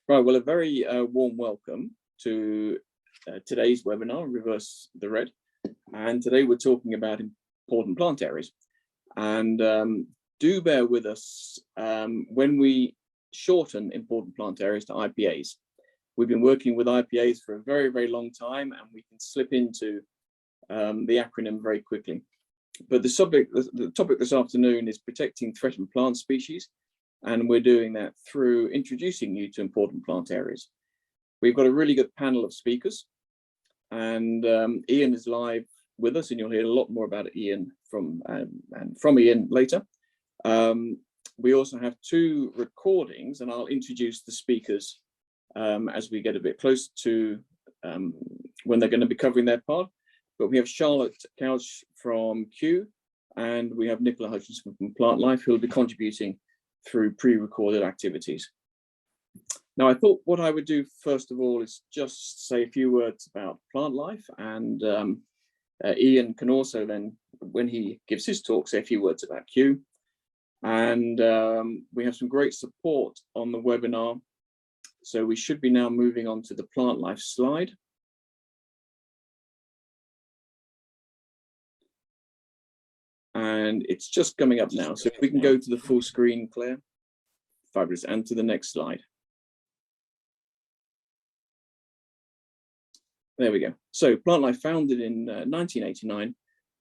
Right, well, a very warm welcome to today's webinar, Reverse the Red. And today we're talking about important plant areas. And do bear with us when we shorten important plant areas to IPAs. We've been working with IPAs for a very, very long time, and we can slip into the acronym very quickly. But the topic this afternoon is protecting threatened plant species. And we're doing that through introducing you to important plant areas. We've got a really good panel of speakers, and Iain is live with us, and you'll hear a lot more about Iain from Iain later. We also have two recordings, and I'll introduce the speakers as we get a bit closer to when they're going to be covering their part. But we have Charlotte Couch from Kew, and we have Nicola Hutchinson from Plantlife, who will be contributing through pre-recorded activities. Now, I thought what I would do first of all is just say a few words about Plantlife, and Iain can also then, when he gives his talk, say a few words about Kew. And we have some great support on the webinar, so we should be now moving on to the Plantlife slide. And it's just coming up now. So if we can go to the full screen, Claire. Fabulous. And to the next slide. There we go. So Plantlife, founded in 1989.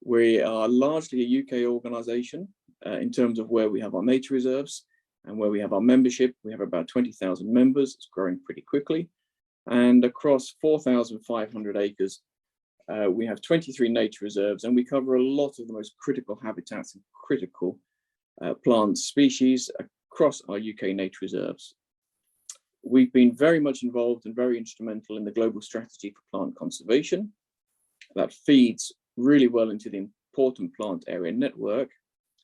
We are largely a UK organisation in terms of where we have our nature reserves and where we have our membership. We have about 20,000 members. It's growing pretty quickly. And across 4,500 acres, we have 23 nature reserves, and we cover a lot of the most critical habitats and critical plant species across our UK nature reserves. We've been very much involved and very instrumental in the global strategy for plant conservation. That feeds really well into the important plant area network.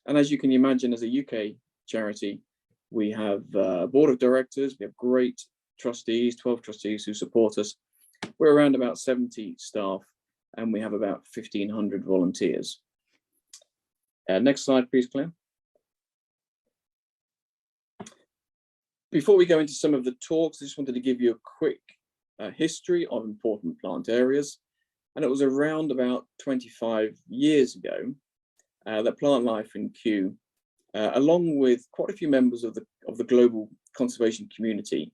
And as you can imagine, as a UK charity, we have a board of directors, we have great trustees, 12 trustees who support us. We're around about 70 staff, and we have about 1,500 volunteers. Next slide, please, Claire. Before we go into some of the talks, I just wanted to give you a quick history of important plant areas. And it was around about 25 years ago that Plantlife in Kew, along with quite a few members of the global conservation community,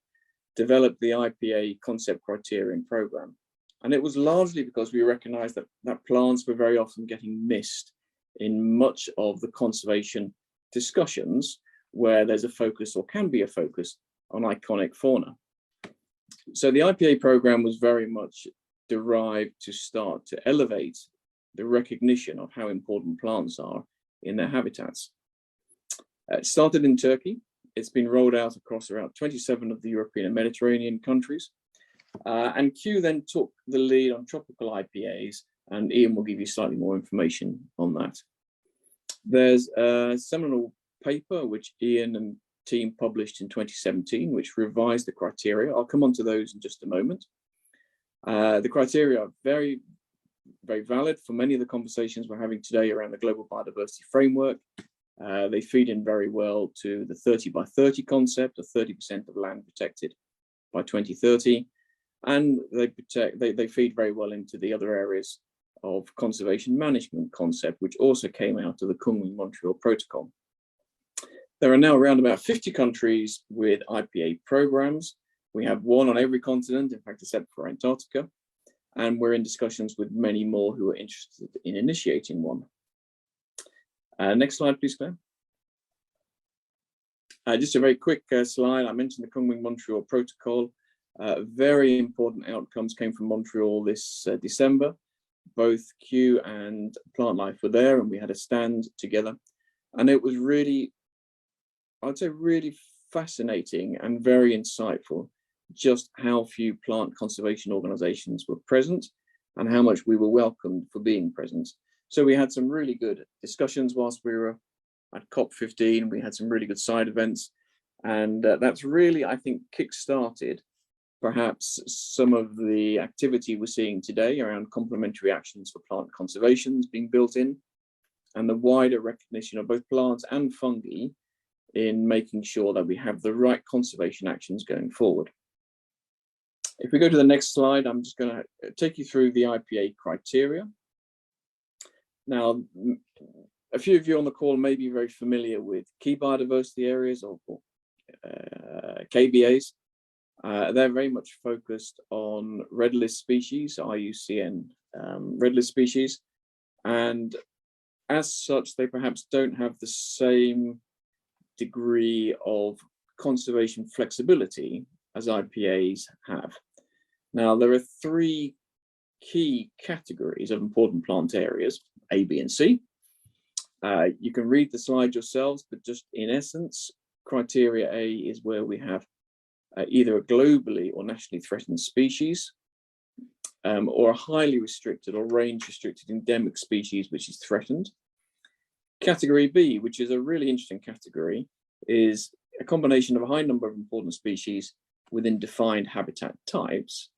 developed the IPA concept criterion program. And it was largely because we recognized that plants were very often getting missed in much of the conservation discussions where there's a focus, or can be a focus, on iconic fauna. So the IPA program was very much derived to start to elevate the recognition of how important plants are in their habitats. It started in Turkey. It's been rolled out across around 27 of the European and Mediterranean countries. And Kew then took the lead on tropical IPAs, and Iain will give you slightly more information on that. There's a seminal paper which Iain and team published in 2017, which revised the criteria. I'll come on to those in just a moment. The criteria are very, very valid for many of the conversations we're having today around the global biodiversity framework. They feed in very well to the 30 by 30 concept of 30% of land protected by 2030. And they feed very well into the other areas of conservation management concept, which also came out of the Montreal Protocol. There are now around about 50 countries with IPA programs. We have one on every continent, in fact, except for Antarctica. And we're in discussions with many more who are interested in initiating one. Next slide, please, Claire. Just a very quick slide. I mentioned the Montreal Protocol. Very important outcomes came from Montreal this December. Both Kew and Plantlife were there, and we had a stand together. And it was really, I'd say, really fascinating and very insightful just how few plant conservation organizations were present and how much we were welcomed for being present. So we had some really good discussions whilst we were at COP15. We had some really good side events. And that's really, I think, kick-started perhaps some of the activity we're seeing today around complementary actions for plant conservation being built in, and the wider recognition of both plants and fungi in making sure that we have the right conservation actions going forward. If we go to the next slide, I'm just going to take you through the IPA criteria. Now, a few of you on the call may be very familiar with key biodiversity areas or KBAs. They're very much focused on red list species, IUCN red list species, and as such, they perhaps don't have the same degree of conservation flexibility as IPAs have. Now, there are three key categories of important plant areas, A, B, and C. You can read the slide yourselves, but just in essence, criteria A is where we have either a globally or nationally threatened species, or a highly restricted or range restricted endemic species which is threatened. Category B, which is a really interesting category, is a combination of a high number of important species within defined habitat types,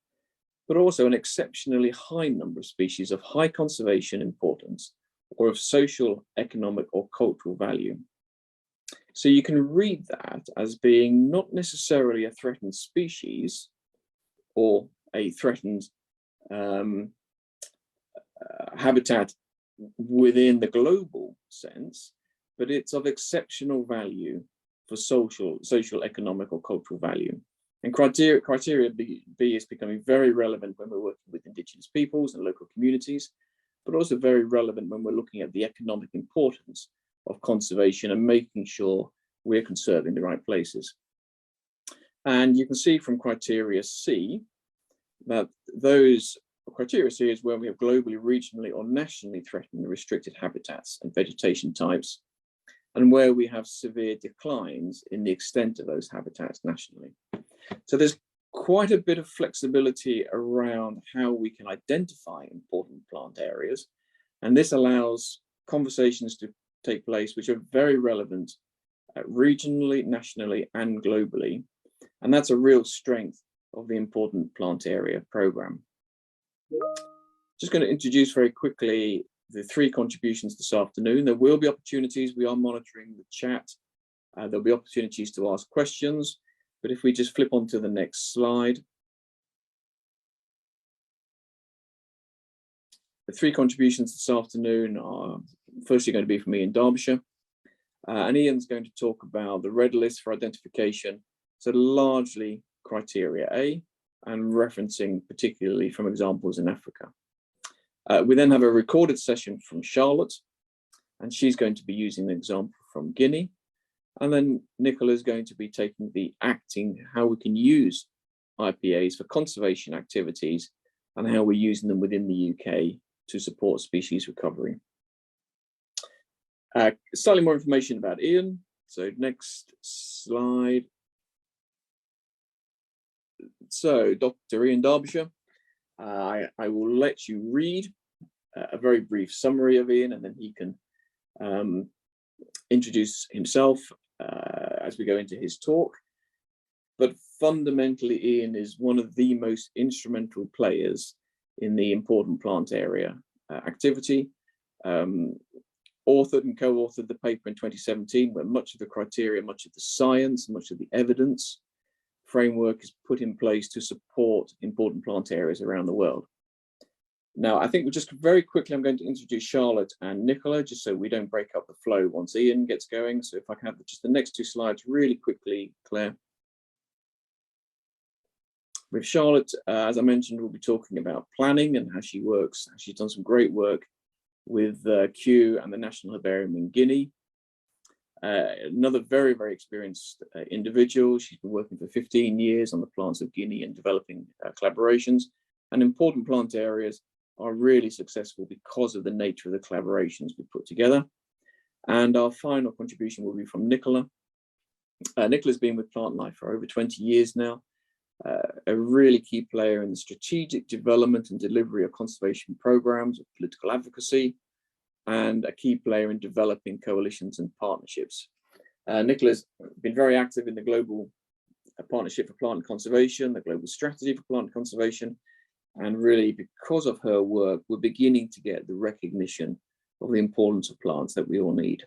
but also an exceptionally high number of species of high conservation importance or of social, economic, or cultural value. So you can read that as being not necessarily a threatened species or a threatened habitat within the global sense, but it's of exceptional value for social, economic, or cultural value. And criteria B is becoming very relevant when we're working with Indigenous peoples and local communities, but also very relevant when we're looking at the economic importance of conservation and making sure we're conserving the right places. And you can see from criteria C that those criteria C is where we have globally, regionally, or nationally threatened restricted habitats and vegetation types, and where we have severe declines in the extent of those habitats nationally. So there's quite a bit of flexibility around how we can identify important plant areas, and this allows conversations to take place which are very relevant regionally, nationally, and globally, and that's a real strength of the Important Plant Area program. Just going to introduce very quickly the three contributions this afternoon. There will be opportunities, we are monitoring the chat, there'll be opportunities to ask questions, but if we just flip on to the next slide. The three contributions this afternoon are firstly going to be from Iain Darbyshire, and Iain's going to talk about the red list for identification, so largely criteria A, and referencing particularly from examples in Africa. We then have a recorded session from Charlotte, and she's going to be using an example from Guinea. And then Nicola is going to be taking the acting, how we can use IPAs for conservation activities and how we're using them within the UK to support species recovery. Slightly more information about Iain. So next slide. So Dr. Iain Darbyshire, I will let you read a very brief summary of Iain, and then he can introduce himself as we go into his talk. But fundamentally, Iain is one of the most instrumental players in the Important Plant Area activity. Authored and co-authored the paper in 2017, where much of the criteria, much of the science, much of the evidence framework is put in place to support important plant areas around the world. Now, I think just very quickly, I'm going to introduce Charlotte and Nicola, just so we don't break up the flow once Iain gets going. So if I can have just the next two slides really quickly, Claire. With Charlotte, as I mentioned, we'll be talking about planning and how she works. She's done some great work with Kew and the National Herbarium in Guinea. Another very, very experienced individual. She's been working for 15 years on the plants of Guinea and developing collaborations. And important plant areas are really successful because of the nature of the collaborations we put together. And our final contribution will be from Nicola. Nicola's been with Plantlife for over 20 years now, a really key player in the strategic development and delivery of conservation programs of political advocacy, and a key player in developing coalitions and partnerships. Nicola's been very active in the Global Partnership for Plant Conservation, the Global Strategy for Plant Conservation, and really because of her work, we're beginning to get the recognition of the importance of plants that we all need.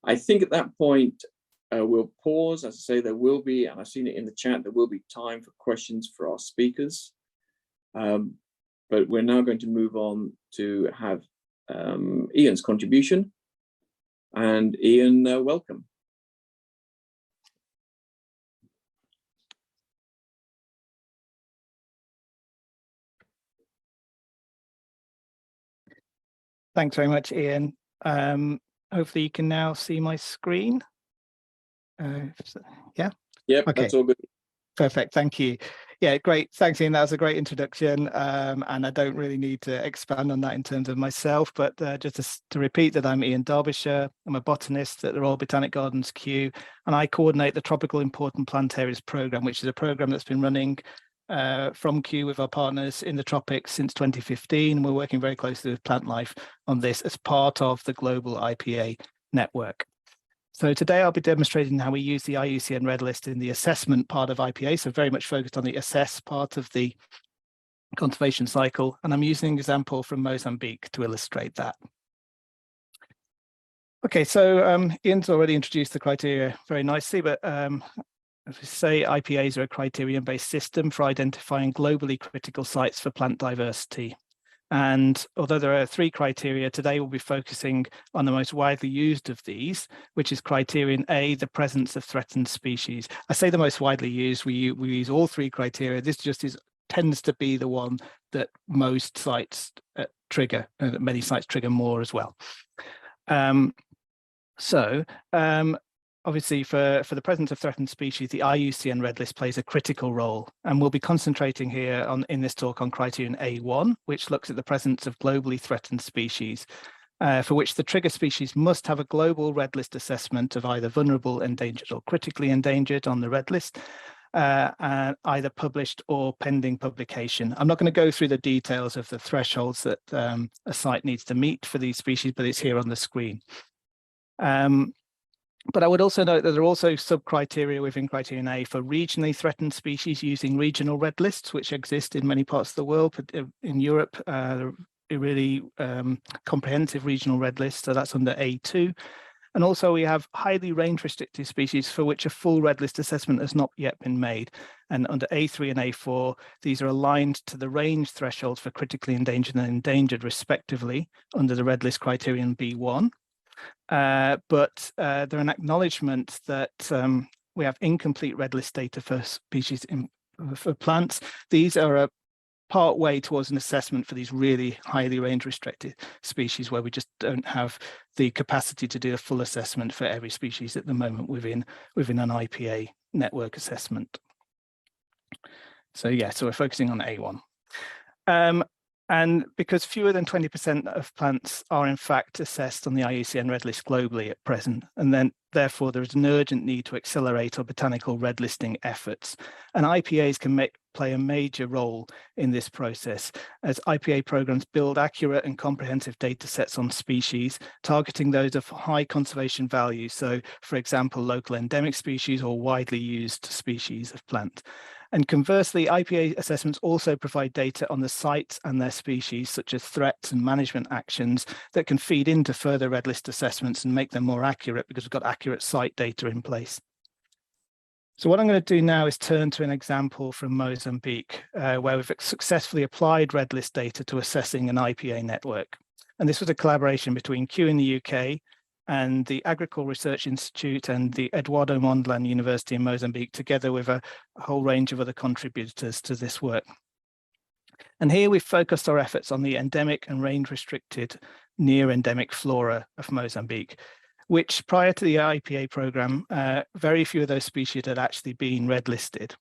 I think at that point, we'll pause. As I say, there will be, and I've seen it in the chat, there will be time for questions for our speakers. But we're now going to move on to have Iain's contribution. And Iain, welcome. Thanks very much, Iain. Hopefully you can now see my screen. Yeah? Yep, okay. That's all good. Perfect, thank you. Yeah, great. Thanks, Iain. That was a great introduction. And I don't really need to expand on that in terms of myself, but just to repeat that I'm Iain Darbyshire. I'm a botanist at the Royal Botanic Gardens, Kew, and I coordinate the Tropical Important Plant Areas programme, which is a programme that's been running from Kew with our partners in the tropics since 2015. We're working very closely with Plantlife on this as part of the global IPA network. So today I'll be demonstrating how we use the IUCN Red List in the assessment part of IPA, so very much focused on the assess part of the conservation cycle. And I'm using an example from Mozambique to illustrate that. Okay, so Iain's already introduced the criteria very nicely, but as we say, IPAs are a criterion-based system for identifying globally critical sites for plant diversity. And although there are 3 criteria, today we'll be focusing on the most widely used of these, which is criterion A, the presence of threatened species. I say the most widely used, we use all 3 criteria. This just tends to be the one that most sites trigger, and many sites trigger more as well. Obviously, for the presence of threatened species, the IUCN Red List plays a critical role, and we'll be concentrating here in this talk on criterion A1, which looks at the presence of globally threatened species, for which the trigger species must have a global Red List assessment of either vulnerable, endangered, or critically endangered on the Red List, either published or pending publication. I'm not going to go through the details of the thresholds that a site needs to meet for these species, but it's here on the screen. But I would also note that there are also sub-criteria within criterion A for regionally threatened species using regional red lists, which exist in many parts of the world. But in Europe, a really comprehensive regional red list, so that's under A2. And also we have highly range-restricted species for which a full red list assessment has not yet been made. And under A3 and A4, these are aligned to the range thresholds for critically endangered and endangered, respectively, under the red list criterion B1. But they're an acknowledgement that we have incomplete red list data for species for plants. These are a part way towards an assessment for these really highly range restricted species where we just don't have the capacity to do a full assessment for every species at the moment within an IPA network assessment. So yeah, so we're focusing on A1. And because fewer than 20% of plants are in fact assessed on the IUCN Red List globally at present, and then therefore there is an urgent need to accelerate our botanical red listing efforts. And IPAs can play a major role in this process as IPA programs build accurate and comprehensive data sets on species, targeting those of high conservation value. So for example, local endemic species or widely used species of plant. And conversely, IPA assessments also provide data on the sites and their species, such as threats and management actions that can feed into further red list assessments and make them more accurate because we've got accurate site data in place. So what I'm going to do now is turn to an example from Mozambique, where we've successfully applied red list data to assessing an IPA network. And this was a collaboration between Kew in the UK and the Agricole Research Institute and the Eduardo Mondlane University in Mozambique, together with a whole range of other contributors to this work. And here we've focused our efforts on the endemic and range-restricted near-endemic flora of Mozambique, which prior to the IPA programme, very few of those species had actually been red listed.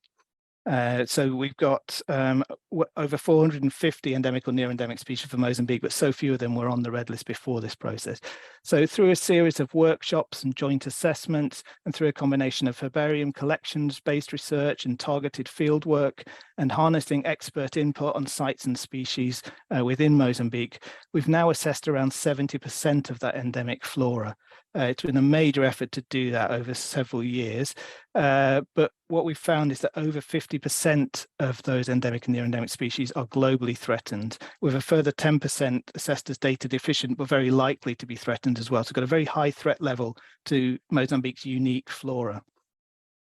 So we've got over 450 endemic or near endemic species for Mozambique, but so few of them were on the red list before this process. So through a series of workshops and joint assessments, and through a combination of herbarium collections-based research and targeted field work, and harnessing expert input on sites and species within Mozambique, we've now assessed around 70% of that endemic flora It's been a major effort to do that over several years. But what we've found is that over 50% of those endemic and near endemic species are globally threatened, with a further 10% assessed as data deficient, but very likely to be threatened as well. So we've got a very high threat level to Mozambique's unique flora.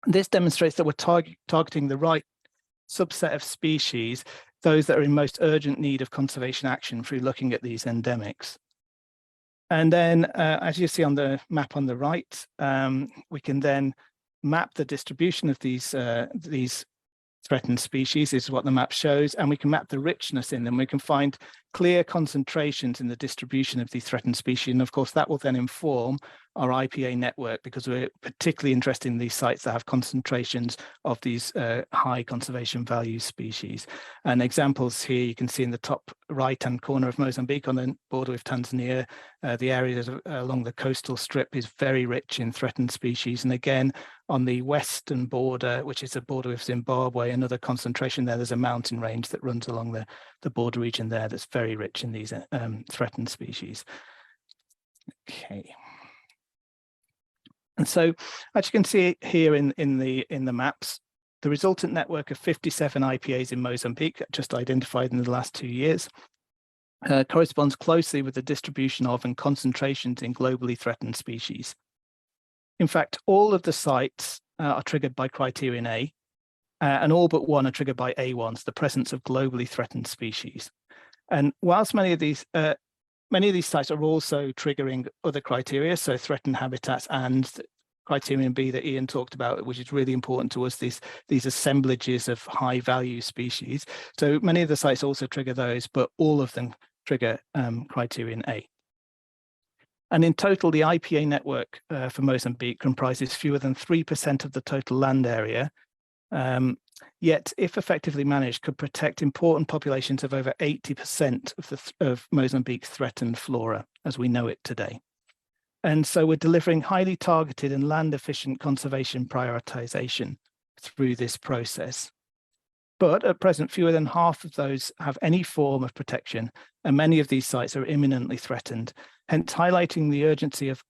This demonstrates that we're targeting the right subset of species, those that are in most urgent need of conservation action, through looking at these endemics. And then, as you see on the map on the right, we can then map the distribution of these threatened species. This is what the map shows, and we can map the richness in them. We can find clear concentrations in the distribution of these threatened species, and of course that will then inform our IPA network, because we're particularly interested in these sites that have concentrations of these high conservation value species. And examples here you can see in the top right hand corner of Mozambique on the border with Tanzania. The area along the coastal strip is very rich in threatened species, and again on the western border, which is the border with Zimbabwe, another concentration there. There's a mountain range that runs along the border region there that's very rich in these threatened species. Okay. And so, as you can see here in the maps, the resultant network of 57 IPAs in Mozambique, just identified in the last 2 years, corresponds closely with the distribution of and concentrations in globally threatened species. In fact, all of the sites are triggered by criterion A, and all but one are triggered by A1s, the presence of globally threatened species. And whilst many of these sites are also triggering other criteria, so threatened habitats and criterion B that Iain talked about, which is really important to us, these assemblages of high value species. So many of the sites also trigger those, but all of them trigger criterion A. And in total, the IPA network for Mozambique comprises fewer than 3% of the total land area, yet if effectively managed, could protect important populations of over 80% of Mozambique's threatened flora as we know it today. And so we're delivering highly targeted and land efficient conservation prioritization through this process. But at present, fewer than half of those have any form of protection, and many of these sites are imminently threatened, hence highlighting the urgency of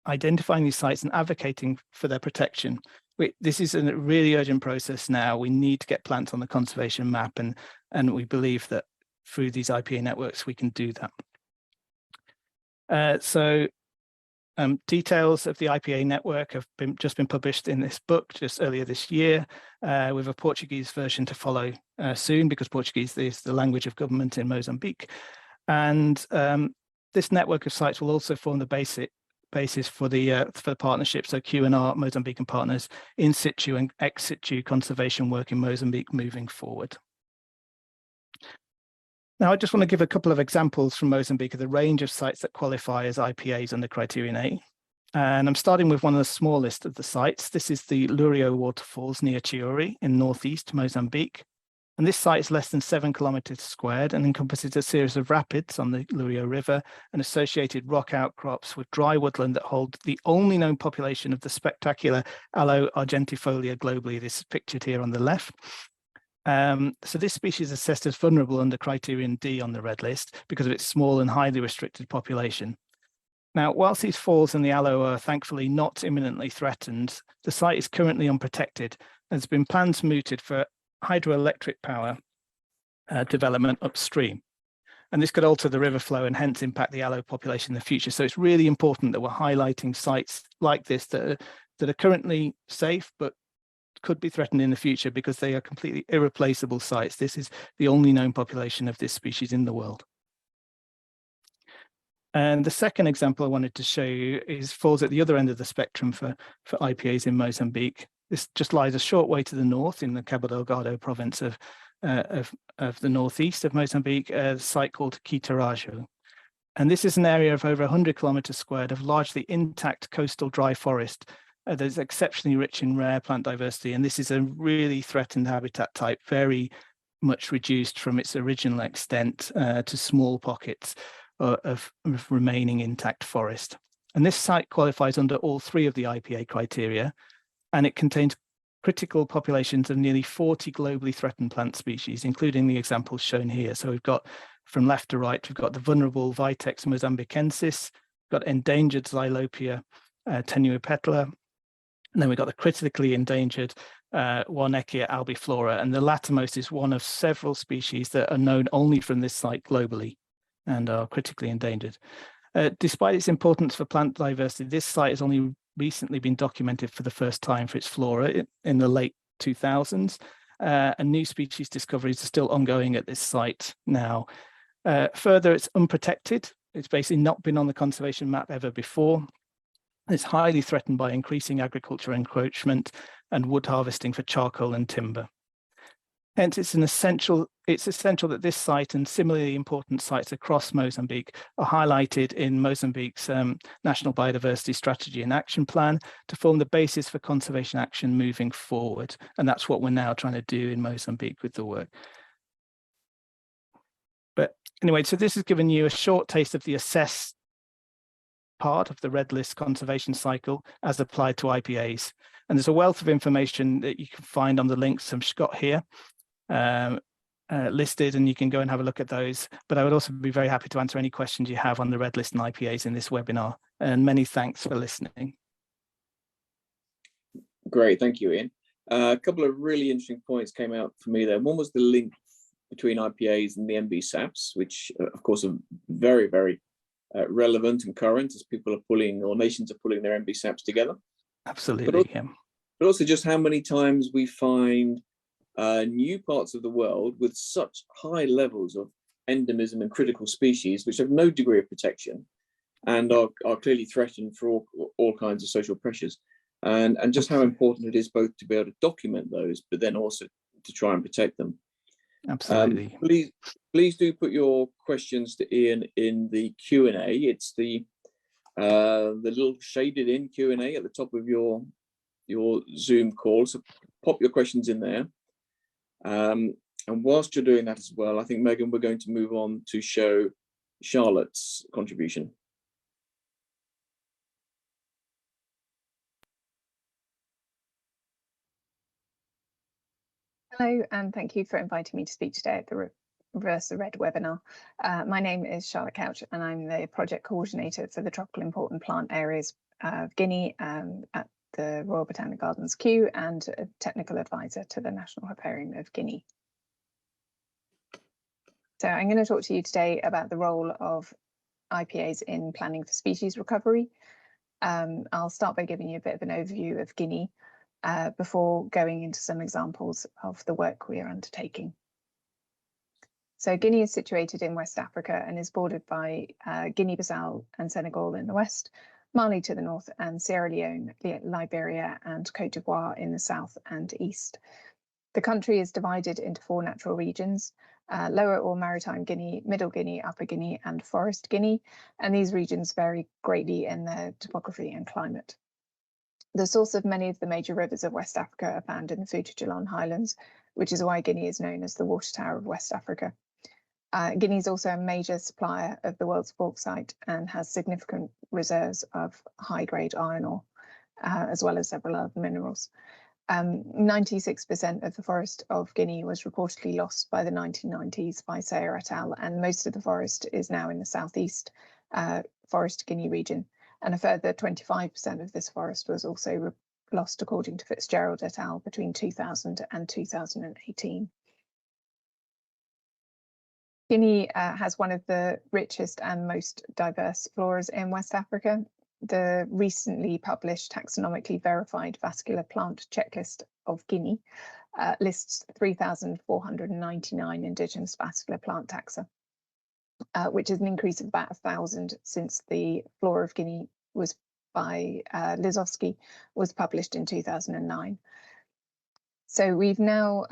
identifying these sites and advocating for their protection. This is a really urgent process now. We need to get plants on the conservation map, and we believe that through these IPA networks, we can do that. Details of the IPA network have just been published in this book just earlier this year, with a Portuguese version to follow soon, because Portuguese is the language of government in Mozambique. And this network of sites will also form the basis for the partnership, so Q&R Mozambican partners in situ and ex situ conservation work in Mozambique moving forward. Now, I just want to give a couple of examples from Mozambique of the range of sites that qualify as IPAs under criterion A. And I'm starting with one of the smallest of the sites. This is the Lurio waterfalls near Chiuri in northeast Mozambique. And this site is less than 7 kilometers squared and encompasses a series of rapids on the Lurio River and associated rock outcrops with dry woodland that hold the only known population of the spectacular Aloe argentifolia globally. This is pictured here on the left. So this species is assessed as vulnerable under criterion D on the red list because of its small and highly restricted population. Now, whilst these falls and the aloe are thankfully not imminently threatened, the site is currently unprotected and has been plans mooted for hydroelectric power development upstream. And this could alter the river flow and hence impact the aloe population in the future. So it's really important that we're highlighting sites like this that are currently safe, but could be threatened in the future because they are completely irreplaceable sites. This is the only known population of this species in the world. And the second example I wanted to show you falls at the other end of the spectrum for IPAs in Mozambique. This just lies a short way to the north in the Cabo Delgado province of the northeast of Mozambique, a site called Quitarajo. And this is an area of over 100 kilometers squared of largely intact coastal dry forest that is exceptionally rich in rare plant diversity. And this is a really threatened habitat type, very much reduced from its original extent to small pockets of remaining intact forest. And this site qualifies under all 3 of the IPA criteria, and it contains critical populations of nearly 40 globally threatened plant species, including the examples shown here. So we've got, from left to right, we've got the vulnerable Vitex mozambicensis, got endangered Xylopia tenuipetala, and then we've got the critically endangered Warneckia albiflora, and the lattermost is one of several species that are known only from this site globally and are critically endangered. Despite its importance for plant diversity, this site has only recently been documented for the first time for its flora in the late 2000s, and new species discoveries are still ongoing at this site now. Further, it's unprotected. It's basically not been on the conservation map ever before. It's highly threatened by increasing agricultural encroachment and wood harvesting for charcoal and timber. Hence, it's essential that this site and similarly important sites across Mozambique are highlighted in Mozambique's National Biodiversity Strategy and Action Plan to form the basis for conservation action moving forward. And that's what we're now trying to do in Mozambique with the work. But anyway, so this has given you a short taste of the assessed part of the Red List conservation cycle as applied to IPAs. And there's a wealth of information that you can find on the links I've got here listed, and you can go and have a look at those. But I would also be very happy to answer any questions you have on the Red List and IPAs in this webinar. And many thanks for listening. Great, thank you, Iain. A couple of really interesting points came out for me there. One was the link between IPAs and the MB SAPs, which of course are very, very relevant and current as people are pulling, or nations are pulling their MB SAPs together. Absolutely, but also just how many times we find new parts of the world with such high levels of endemism and critical species, which have no degree of protection and are clearly threatened for all kinds of social pressures. And just how important it is both to be able to document those, but then also to try and protect them. Absolutely. Please do put your questions to Iain in the Q&A. It's the little shaded in Q&A at the top of your Zoom call. So pop your questions in there. And whilst you're doing that as well, I think, Megan, we're going to move on to show Charlotte's contribution. Hello, and thank you for inviting me to speak today at the Reverse the Red webinar. My name is Charlotte Couch, and I'm the project coordinator for the Tropical Important Plant Areas of Guinea at the Royal Botanic Gardens Kew, and a technical advisor to the National Herbarium of Guinea. So I'm going to talk to you today about the role of IPAs in planning for species recovery. I'll start by giving you a bit of an overview of Guinea before going into some examples of the work we are undertaking. So Guinea is situated in West Africa and is bordered by Guinea-Bissau and Senegal in the west, Mali to the north, and Sierra Leone, Liberia and Cote d'Ivoire in the south and east. The country is divided into 4 natural regions: Lower or Maritime Guinea, Middle Guinea, Upper Guinea and Forest Guinea, and these regions vary greatly in their topography and climate. The source of many of the major rivers of West Africa are found in the Fuji-Geelong Highlands, which is why Guinea is known as the Water Tower of West Africa. Guinea is also a major supplier of the world's bauxite and has significant reserves of high-grade iron ore, as well as several other minerals. 96% of the forest of Guinea was reportedly lost by the 1990s by Sayer et al., and most of the forest is now in the southeast Forest Guinea region. And a further 25% of this forest was also lost, according to Fitzgerald et al., between 2000 and 2018. Guinea has one of the richest and most diverse floras in West Africa. The recently published taxonomically verified vascular plant checklist of Guinea lists 3,499 indigenous vascular plant taxa, which is an increase of about 1,000 since the Flora of Guinea was by Lizowski was published in 2009. So we've now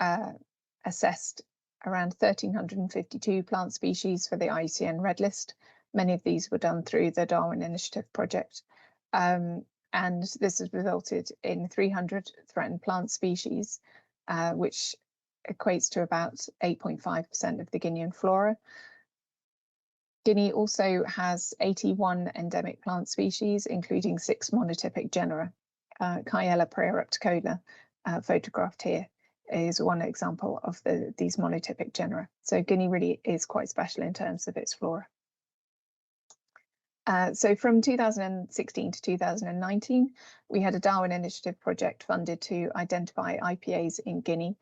assessed around 1,352 plant species for the IUCN Red List. Many of these were done through the Darwin Initiative project. And this has resulted in 300 threatened plant species, which equates to about 8.5% of the Guinean flora. Guinea also has 81 endemic plant species, including 6 monotypic genera. Kyella praerupticola, photographed here, is one example of these monotypic genera. So Guinea really is quite special in terms of its flora. So from 2016 to 2019, we had a Darwin Initiative project funded to identify IPAs in Guinea.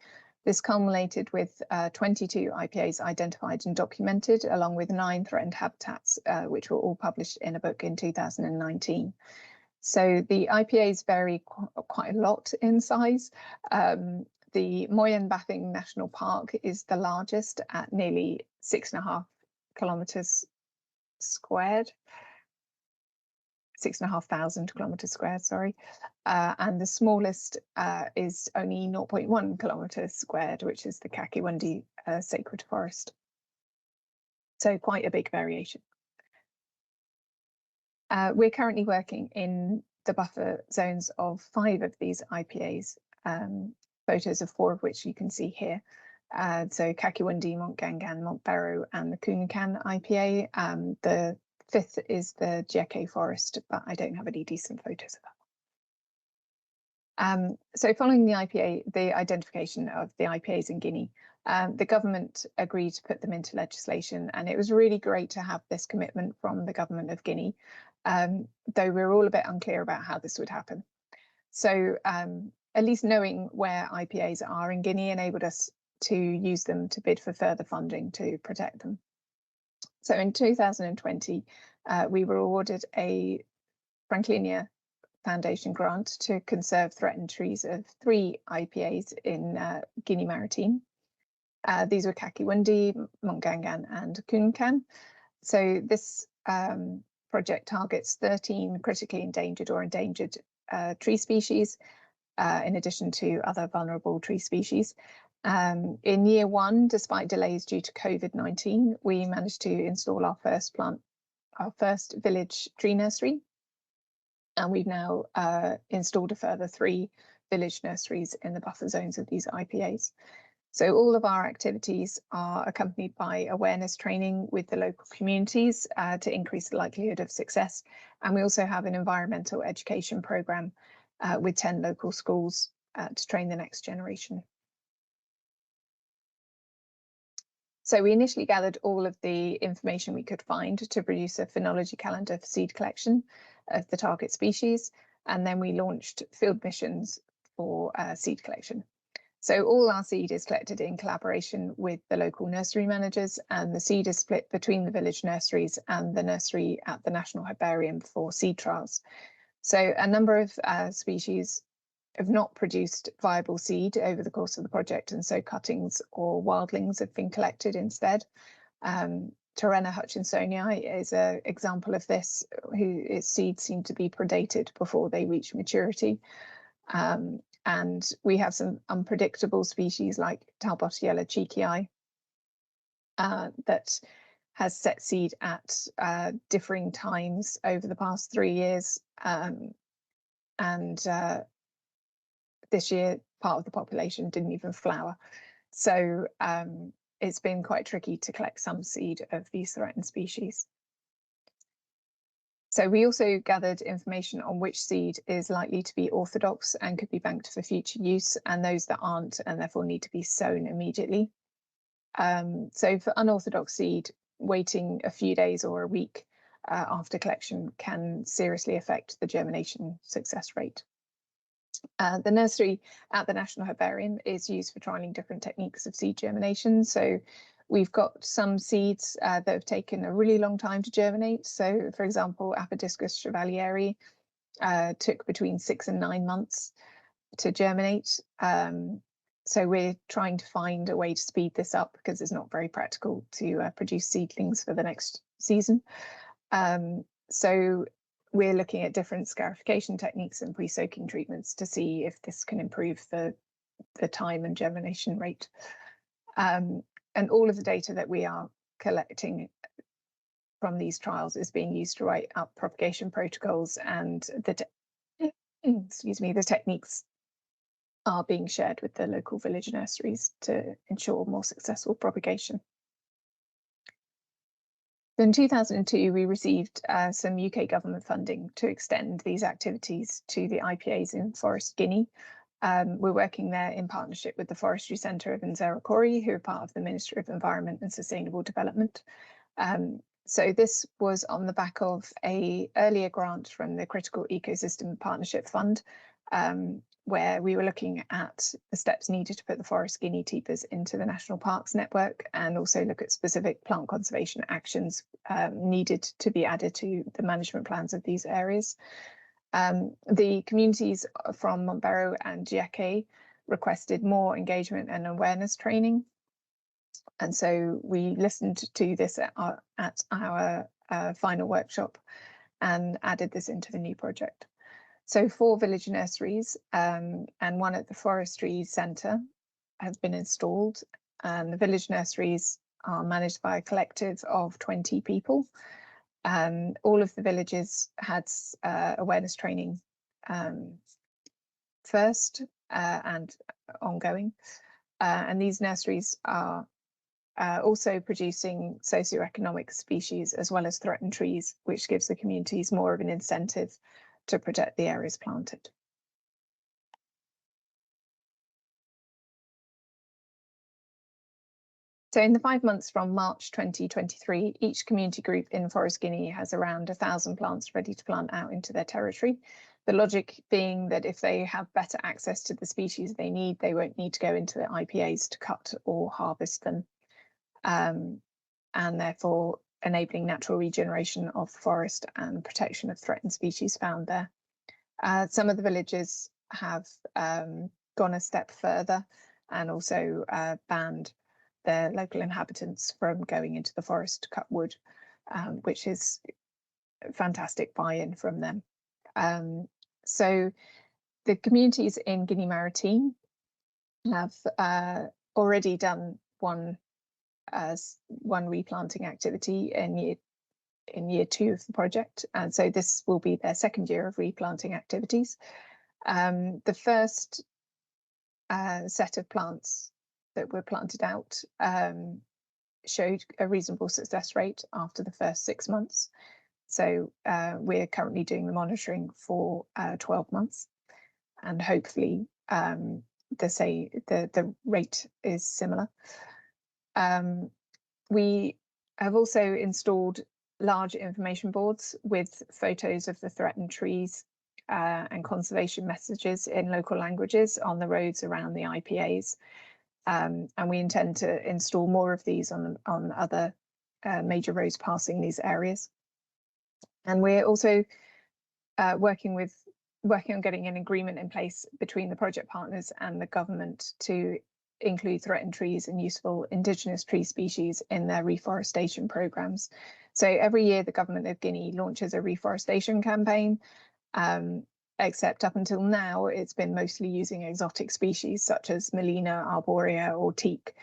This culminated with 22 IPAs identified and documented, along with 9 threatened habitats, which were all published in a book in 2019. So the IPAs vary quite a lot in size. The Moyen Bathing National Park is the largest at nearly 6.5 kilometres squared. 6,500 kilometres squared, sorry. And the smallest is only 0.1 kilometres squared, which is the Kakiwundi Sacred Forest. So quite a big variation. We're currently working in the buffer zones of 5 of these IPAs, photos of 4 of which you can see here. So Kakiwundi, Montgangan, Montbarrow, and the Kunakan IPA. The 5th is the Jeke Forest, but I don't have any decent photos of that. So following the IPA, the identification of the IPAs in Guinea, the government agreed to put them into legislation, and it was really great to have this commitment from the government of Guinea, though we're all a bit unclear about how this would happen. So at least knowing where IPAs are in Guinea enabled us to use them to bid for further funding to protect them. So in 2020, we were awarded a Franklinia Foundation grant to conserve threatened trees of 3 IPAs in Guinea Maritime. These were Kakiwundi, Montgangan, and Kunakan. So this project targets 13 critically endangered or endangered tree species, in addition to other vulnerable tree species. In year 1, despite delays due to COVID-19, we managed to install our first village tree nursery, and we've now installed a further 3 village nurseries in the buffer zones of these IPAs. So all of our activities are accompanied by awareness training with the local communities to increase the likelihood of success, and we also have an environmental education programme with 10 local schools to train the next generation. So we initially gathered all of the information we could find to produce a phenology calendar for seed collection of the target species, and then we launched field missions for seed collection. So all our seed is collected in collaboration with the local nursery managers, and the seed is split between the village nurseries and the nursery at the National Herbarium for seed trials. So a number of species have not produced viable seed over the course of the project, and so cuttings or wildlings have been collected instead. Torrena hutchinsonii is an example of this, its seeds seem to be predated before they reach maturity. And we have some unpredictable species like Talbotiella cheekii that has set seed at differing times over the past 3 years. This year, part of the population didn't even flower. So it's been quite tricky to collect some seed of these threatened species. So we also gathered information on which seed is likely to be orthodox and could be banked for future use, and those that aren't and therefore need to be sown immediately. So for unorthodox seed, waiting a few days or a week after collection can seriously affect the germination success rate. The nursery at the National Herbarium is used for trialling different techniques of seed germination. So we've got some seeds that have taken a really long time to germinate. So, for example, Apodiscus chevalieri took between 6 and 9 months to germinate. So we're trying to find a way to speed this up because it's not very practical to produce seedlings for the next season. So we're looking at different scarification techniques and pre-soaking treatments to see if this can improve the time and germination rate. And all of the data that we are collecting from these trials is being used to write up propagation protocols, and the techniques are being shared with the local village nurseries to ensure more successful propagation. In 2002, we received some UK government funding to extend these activities to the IPAs in Forest Guinea. We're working there in partnership with the Forestry Centre of Nzerekori, who are part of the Ministry of Environment and Sustainable Development. So this was on the back of an earlier grant from the Critical Ecosystem Partnership Fund, where we were looking at the steps needed to put the forest Guinea teepers into the National Parks network, and also look at specific plant conservation actions needed to be added to the management plans of these areas. The communities from Montbero and Gieke requested more engagement and awareness training. And so we listened to this at our final workshop and added this into the new project. So 4 village nurseries and one at the Forestry Centre has been installed. And the village nurseries are managed by a collective of 20 people. All of the villages had awareness training first and ongoing. And these nurseries are also producing socioeconomic species as well as threatened trees, which gives the communities more of an incentive to protect the areas planted. So in the 5 months from March 2023, each community group in Forest Guinea has around 1,000 plants ready to plant out into their territory. The logic being that if they have better access to the species they need, they won't need to go into the IPAs to cut or harvest them. And therefore enabling natural regeneration of the forest and protection of threatened species found there. Some of the villages have gone a step further and also banned their local inhabitants from going into the forest to cut wood, which is fantastic buy-in from them. So the communities in Guinea Maritime have already done one replanting activity in year 2 of the project, and so this will be their 2nd year of replanting activities. The first set of plants that were planted out showed a reasonable success rate after the first 6 months. So we're currently doing the monitoring for 12 months, and hopefully the rate is similar. We have also installed large information boards with photos of the threatened trees and conservation messages in local languages on the roads around the IPAs. And we intend to install more of these on other major roads passing these areas. And we're also working on getting an agreement in place between the project partners and the government to include threatened trees and useful indigenous tree species in their reforestation programs. So every year the government of Guinea launches a reforestation campaign, except up until now it's been mostly using exotic species such as Melina arborea or teak,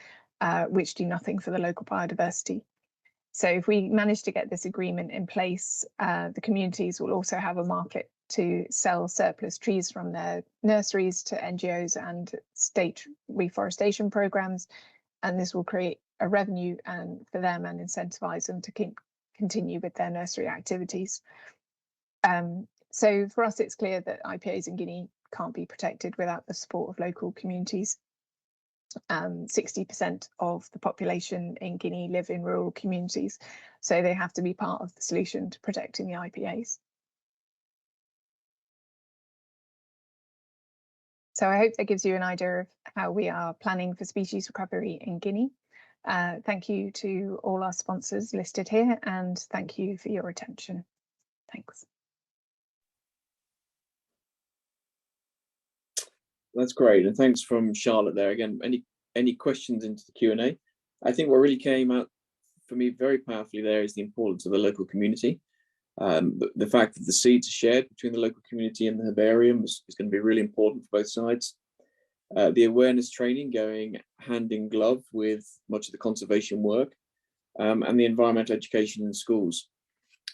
which do nothing for the local biodiversity. So if we manage to get this agreement in place, the communities will also have a market to sell surplus trees from their nurseries to NGOs and state reforestation programs, and this will create a revenue for them and incentivize them to continue with their nursery activities. So for us, it's clear that IPAs in Guinea can't be protected without the support of local communities. 60% of the population in Guinea live in rural communities, so they have to be part of the solution to protecting the IPAs. So I hope that gives you an idea of how we are planning for species recovery in Guinea. Thank you to all our sponsors listed here, and thank you for your attention. Thanks. That's great, and thanks from Charlotte there. Again, any questions into the Q&A? I think what really came out for me very powerfully there is the importance of the local community. The fact that the seeds are shared between the local community and the herbarium is going to be really important for both sides. The awareness training going hand in glove with much of the conservation work, and the environmental education in schools.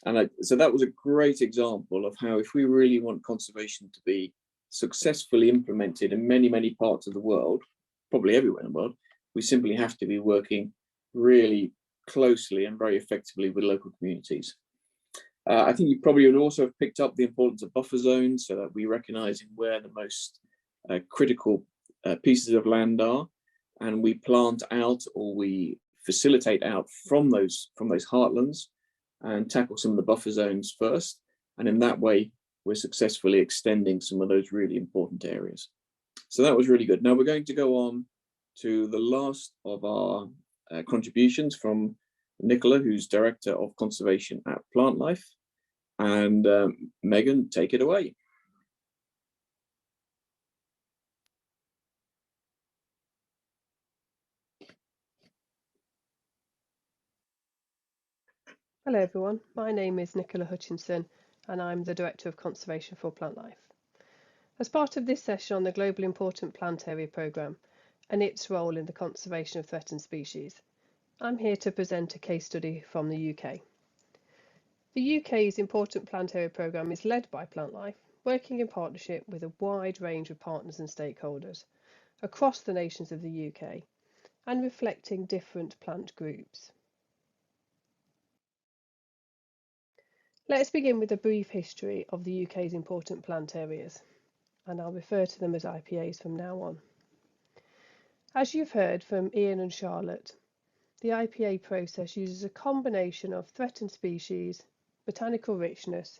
And so that was a great example of how, if we really want conservation to be successfully implemented in many, many parts of the world, probably everywhere in the world, we simply have to be working really closely and very effectively with local communities. I think you probably would also have picked up the importance of buffer zones, so that we recognizing where the most critical pieces of land are, and we plant out or we facilitate out from those heartlands, and tackle some of the buffer zones first. And in that way, we're successfully extending some of those really important areas. So that was really good. Now we're going to go on to the last of our contributions from Nicola, who's Director of Conservation at Plantlife. And Megan, take it away. Hello everyone, my name is Nicola Hutchinson and I'm the Director of Conservation for Plantlife. As part of this session on the Global Important Plant Area Programme and its role in the conservation of threatened species, I'm here to present a case study from the UK. The UK's Important Plant Area Programme is led by Plantlife, working in partnership with a wide range of partners and stakeholders across the nations of the UK and reflecting different plant groups. Let's begin with a brief history of the UK's important plant areas, and I'll refer to them as IPAs from now on. As you've heard from Iain and Charlotte, the IPA process uses a combination of threatened species, botanical richness,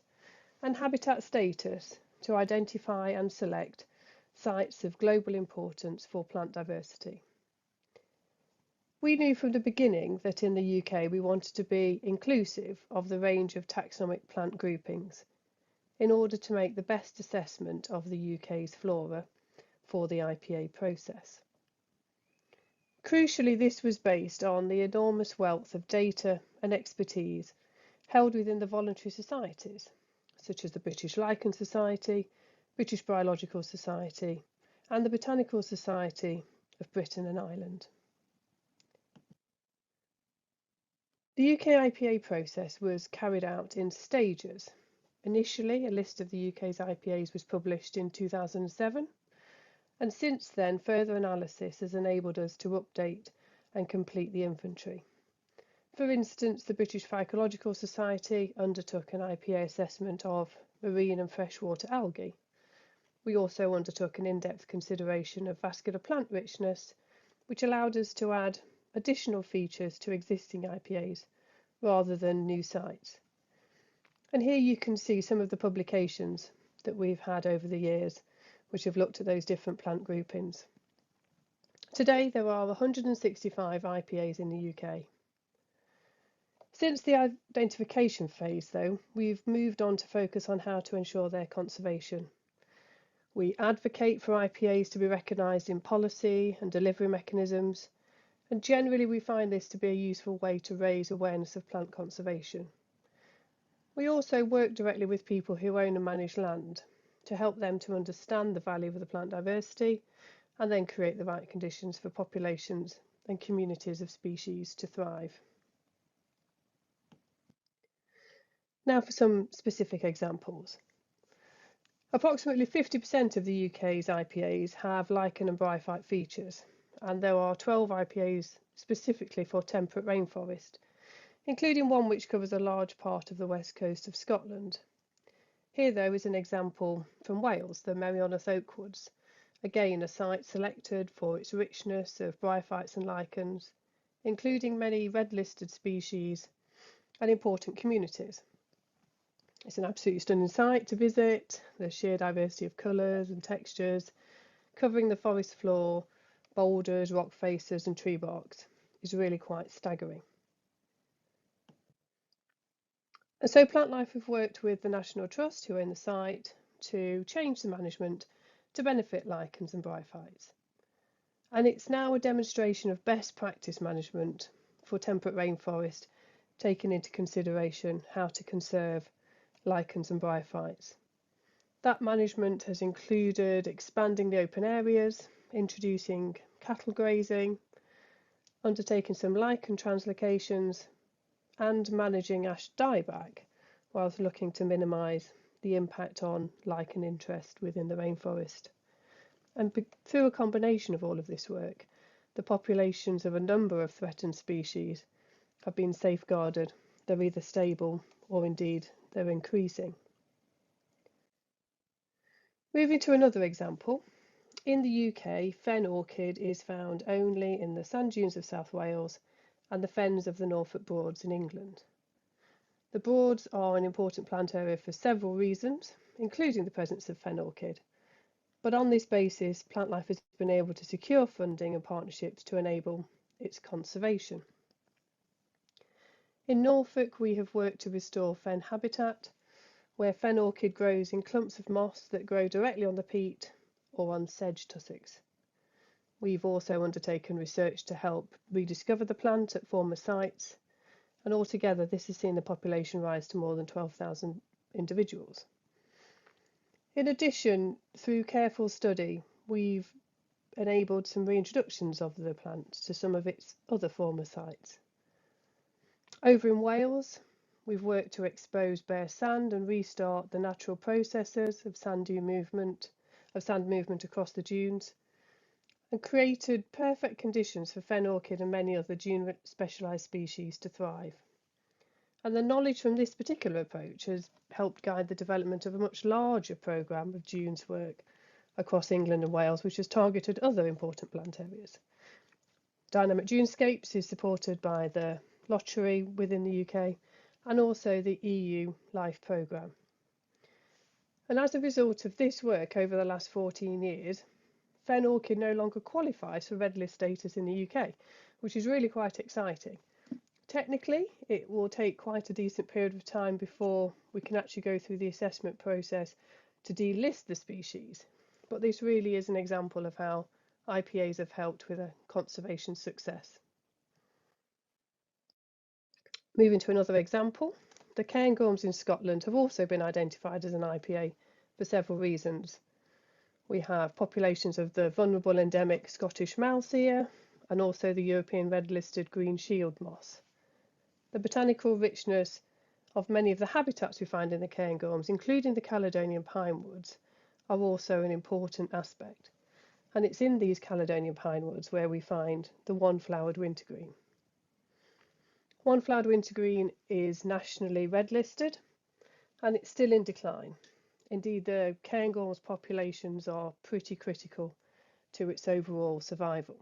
and habitat status to identify and select sites of global importance for plant diversity. We knew from the beginning that in the UK we wanted to be inclusive of the range of taxonomic plant groupings in order to make the best assessment of the UK's flora for the IPA process. Crucially, this was based on the enormous wealth of data and expertise held within the voluntary societies, such as the British Lichen Society, British Biological Society, and the Botanical Society of Britain and Ireland. The UK IPA process was carried out in stages. Initially, a list of the UK's IPAs was published in 2007, and since then, further analysis has enabled us to update and complete the inventory. For instance, the British Phycological Society undertook an IPA assessment of marine and freshwater algae. We also undertook an in-depth consideration of vascular plant richness, which allowed us to add additional features to existing IPAs rather than new sites. And here you can see some of the publications that we've had over the years which have looked at those different plant groupings. Today there are 165 IPAs in the UK. Since the identification phase though, we've moved on to focus on how to ensure their conservation. We advocate for IPAs to be recognised in policy and delivery mechanisms, and generally we find this to be a useful way to raise awareness of plant conservation. We also work directly with people who own and manage land to help them to understand the value of the plant diversity and then create the right conditions for populations and communities of species to thrive. Now for some specific examples. Approximately 50% of the UK's IPAs have lichen and bryophyte features, and there are 12 IPAs specifically for temperate rainforest, including one which covers a large part of the west coast of Scotland. Here though is an example from Wales, the Merioneth Oakwoods, again a site selected for its richness of bryophytes and lichens, including many red-listed species and important communities. It's an absolutely stunning site to visit. The sheer diversity of colours and textures covering the forest floor, boulders, rock faces and tree barks is really quite staggering. And so Plantlife have worked with the National Trust, who own the site, to change the management to benefit lichens and bryophytes. And it's now a demonstration of best practice management for temperate rainforest, taking into consideration how to conserve lichens and bryophytes. That management has included expanding the open areas, introducing cattle grazing, undertaking some lichen translocations, and managing ash dieback, whilst looking to minimise the impact on lichen interest within the rainforest. And through a combination of all of this work, the populations of a number of threatened species have been safeguarded. They're either stable or indeed they're increasing. Moving to another example, in the UK, fen orchid is found only in the sand dunes of South Wales and the fens of the Norfolk Broads in England. The Broads are an important plant area for several reasons, including the presence of fen orchid. But on this basis, Plantlife has been able to secure funding and partnerships to enable its conservation. In Norfolk, we have worked to restore fen habitat, where fen orchid grows in clumps of moss that grow directly on the peat or on sedge tussocks. We've also undertaken research to help rediscover the plant at former sites, and altogether this has seen the population rise to more than 12,000 individuals. In addition, through careful study, we've enabled some reintroductions of the plant to some of its other former sites. Over in Wales, we've worked to expose bare sand and restart the natural processes of sand movement across the dunes, and created perfect conditions for fen orchid and many other dune specialised species to thrive. And the knowledge from this particular approach has helped guide the development of a much larger programme of dunes work across England and Wales, which has targeted other important plant areas. Dynamic Dunescapes is supported by the lottery within the UK and also the EU LIFE programme. And as a result of this work over the last 14 years, fen orchid no longer qualifies for red list status in the UK, which is really quite exciting. Technically, it will take quite a decent period of time before we can actually go through the assessment process to delist the species, but this really is an example of how IPAs have helped with a conservation success. Moving to another example, the cairngorms in Scotland have also been identified as an IPA for several reasons. We have populations of the vulnerable endemic Scottish mouse ear and also the European red-listed green shield moss. The botanical richness of many of the habitats we find in the cairngorms, including the Caledonian pine woods, are also an important aspect. And it's in these Caledonian pine woods where we find the one-flowered wintergreen. One-flowered wintergreen is nationally red-listed and it's still in decline. Indeed, the cairngorms populations are pretty critical to its overall survival.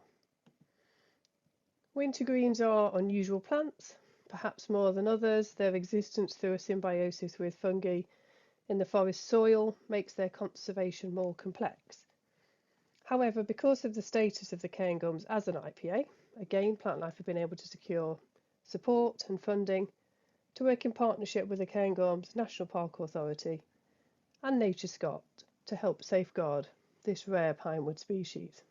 Wintergreens are unusual plants, perhaps more than others. Their existence through a symbiosis with fungi in the forest soil makes their conservation more complex. However, because of the status of the cairngorms as an IPA, again, Plantlife have been able to secure support and funding to work in partnership with the Cairngorms National Park Authority and Nature Scot to help safeguard this rare pinewood species.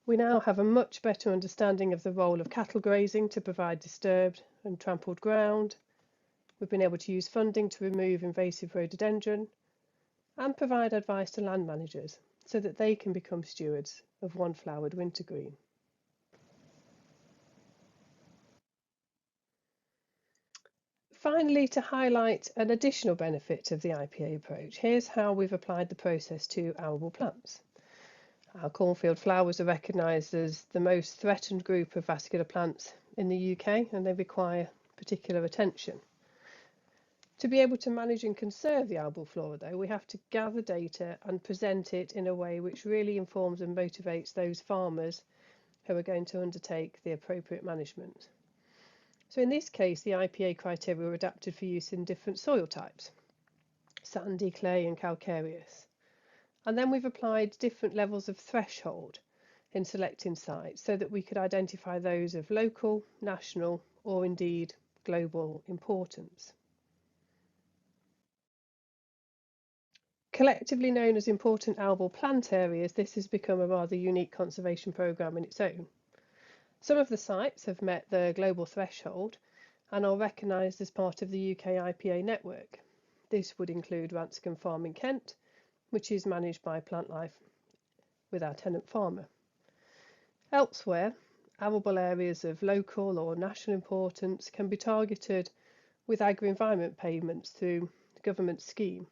We now have a much better understanding of the role of cattle grazing to provide disturbed and trampled ground. We've been able to use funding to remove invasive rhododendron and provide advice to land managers so that they can become stewards of one-flowered wintergreen. Finally, to highlight an additional benefit of the IPA approach, here's how we've applied the process to arable plants. Our cornfield flowers are recognised as the most threatened group of vascular plants in the UK, and they require particular attention. To be able to manage and conserve the arable flora, though, we have to gather data and present it in a way which really informs and motivates those farmers who are going to undertake the appropriate management. So in this case, the IPA criteria were adapted for use in different soil types, sandy, clay and calcareous. And then we've applied different levels of threshold in selecting sites so that we could identify those of local, national or indeed global importance. Collectively known as important arable plant areas, this has become a rather unique conservation programme in its own. Some of the sites have met the global threshold and are recognised as part of the UK IPA network. This would include Ranscombe Farm in Kent, which is managed by Plantlife with our tenant farmer. Elsewhere, arable areas of local or national importance can be targeted with agri-environment payments through the government scheme,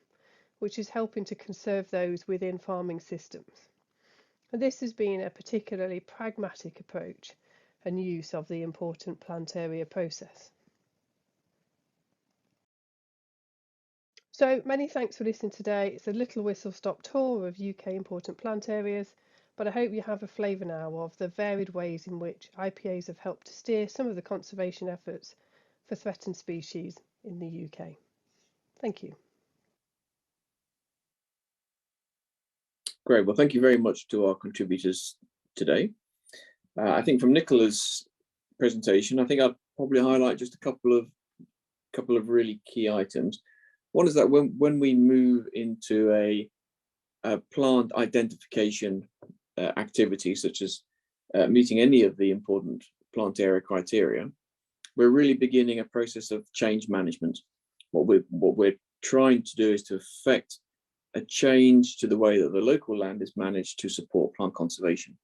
which is helping to conserve those within farming systems. And this has been a particularly pragmatic approach and use of the important plant area process. So many thanks for listening today. It's a little whistle-stop tour of UK important plant areas, but I hope you have a flavour now of the varied ways in which IPAs have helped to steer some of the conservation efforts for threatened species in the UK. Thank you. Great. Well, thank you very much to our contributors today. I think from Nicola's presentation, I think I'd probably highlight just a couple of really key items. One is that when we move into a plant identification activity, such as meeting any of the important plant area criteria, we're really beginning a process of change management. What we're trying to do is to affect a change to the way that the local land is managed to support plant conservation.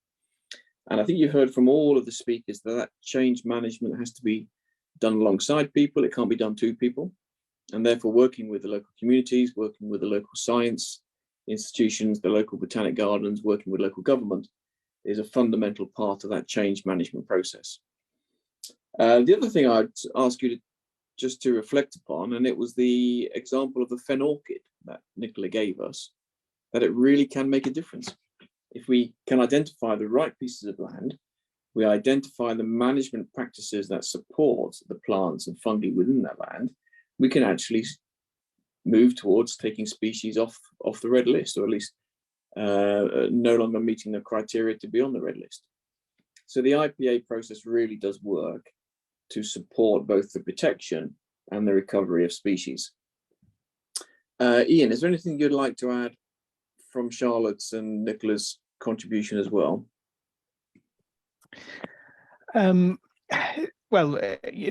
And I think you've heard from all of the speakers that change management has to be done alongside people. It can't be done to people. And therefore, working with the local communities, working with the local science institutions, the local botanic gardens, working with local government is a fundamental part of that change management process. The other thing I'd ask you to reflect upon, and it was the example of the fen orchid that Nicola gave us, that it really can make a difference. If we can identify the right pieces of land, we identify the management practices that support the plants and fungi within that land, we can actually move towards taking species off the red list, or at least no longer meeting the criteria to be on the red list. So the IPA process really does work to support both the protection and the recovery of species. Iain, is there anything you'd like to add from Charlotte's and Nicola's contribution as well? Well,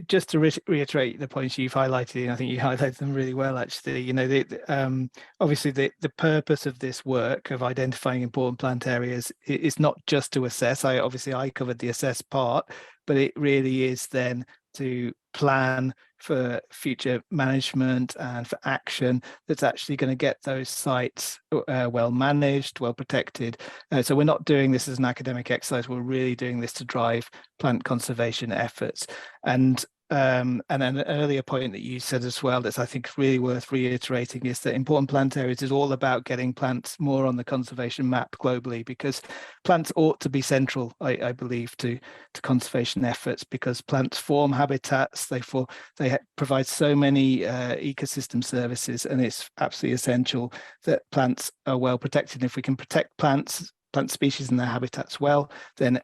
just to reiterate the points you've highlighted, and I think you highlighted them really well, actually. You know, obviously the purpose of this work of identifying important plant areas is not just to assess. I covered the assess part, but it really is then to plan for future management and for action that's actually going to get those sites well managed, well protected. So we're not doing this as an academic exercise. We're really doing this to drive plant conservation efforts. And an earlier point that you said as well that's I think really worth reiterating is that important plant areas is all about getting plants more on the conservation map globally, because plants ought to be central, I believe, to conservation efforts, because plants form habitats, they provide so many ecosystem services, and it's absolutely essential that plants are well protected. If we can protect plant species and their habitats well, then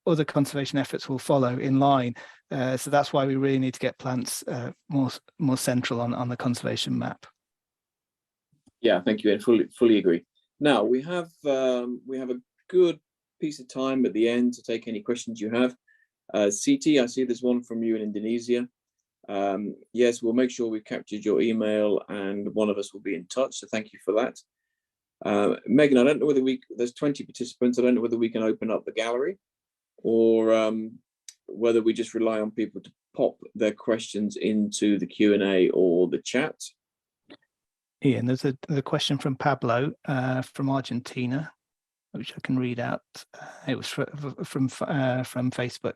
other conservation efforts will follow in line. So that's why we really need to get plants more central on the conservation map. Yeah, thank you, and fully agree. Now we have a good piece of time at the end to take any questions you have. CT, I see there's one from you in Indonesia. Yes, we'll make sure we've captured your email and one of us will be in touch. So thank you for that. Megan, I don't know whether there's 20 participants. I don't know whether we can open up the gallery, or whether we just rely on people to pop their questions into the Q&A or the chat. Iain, there's a question from Pablo from Argentina, which I can read out. It was from Facebook.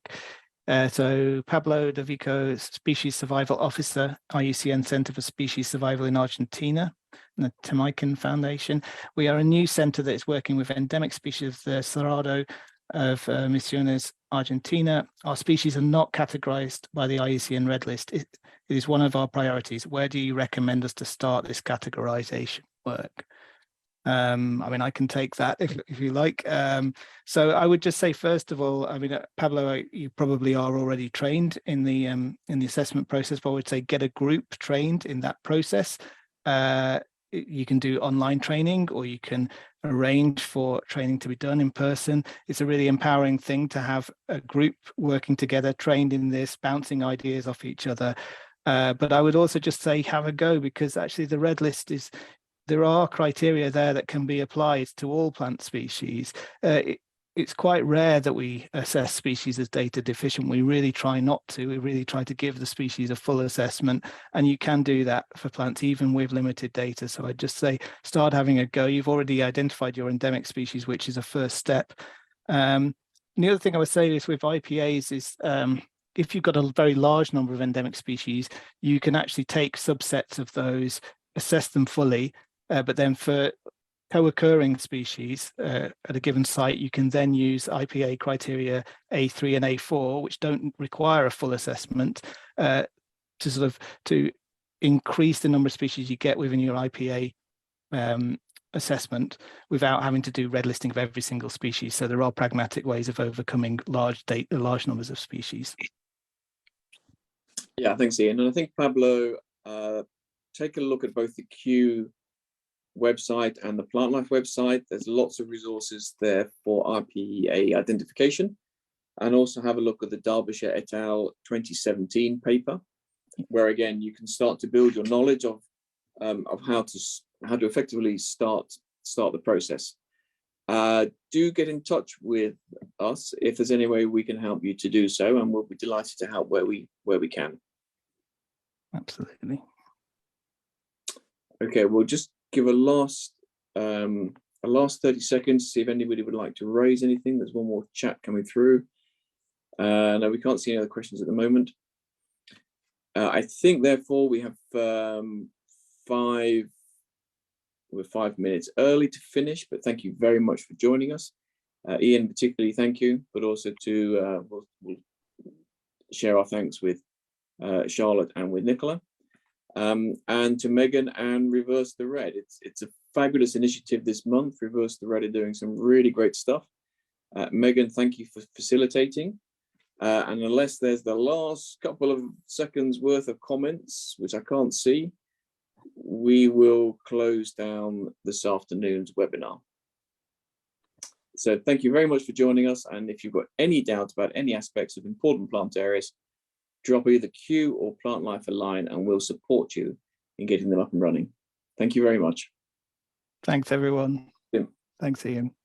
So Pablo De Vico, Species Survival Officer, IUCN Center for Species Survival in Argentina, and the Tamaican Foundation. We are a new center that is working with endemic species of the Cerrado of Misiones, Argentina. Our species are not categorized by the IUCN Red List. It is one of our priorities. Where do you recommend us to start this categorization work? I mean, I can take that if you like. So I would just say, first of all, I mean, Pablo, you probably are already trained in the assessment process, but I would say get a group trained in that process. You can do online training, or you can arrange for training to be done in person. It's a really empowering thing to have a group working together, trained in this, bouncing ideas off each other. But I would also just say have a go, because actually the Red List there are criteria there that can be applied to all plant species. It's quite rare that we assess species as data deficient. We really try not to. We really try to give the species a full assessment, and you can do that for plants even with limited data. So I'd just say start having a go. You've already identified your endemic species, which is a first step. The other thing I would say is with IPAs is if you've got a very large number of endemic species, you can actually take subsets of those, assess them fully, but then for co-occurring species at a given site, you can then use IPA criteria A3 and A4, which don't require a full assessment, to increase the number of species you get within your IPA assessment without having to do red listing of every single species. So there are pragmatic ways of overcoming large numbers of species. Yeah, thanks, Iain. And I think, Pablo, take a look at both the Kew website and the Plantlife website. There's lots of resources there for IPA identification. And also have a look at the Darbyshire et al. 2017 paper, where again you can start to build your knowledge of how to effectively start the process. Do get in touch with us if there's any way we can help you to do so, and we'll be delighted to help where we can. Absolutely. Okay, we'll just give a last 30 seconds to see if anybody would like to raise anything. There's one more chat coming through. No, we can't see any other questions at the moment. I think, therefore, we have we're 5 minutes early to finish, but thank you very much for joining us. Iain, particularly, thank you, but also to we'll share our thanks with Charlotte and with Nicola, and to Megan and Reverse the Red. It's a fabulous initiative this month. Reverse the Red are doing some really great stuff. Megan, thank you for facilitating. And unless there's the last couple of seconds worth of comments, which I can't see, we will close down this afternoon's webinar. So thank you very much for joining us. And if you've got any doubt about any aspects of important plant areas, drop either Kew or Plantlife a line and we'll support you in getting them up and running. Thank you very much. Thanks, everyone. Yeah. Thanks, Iain.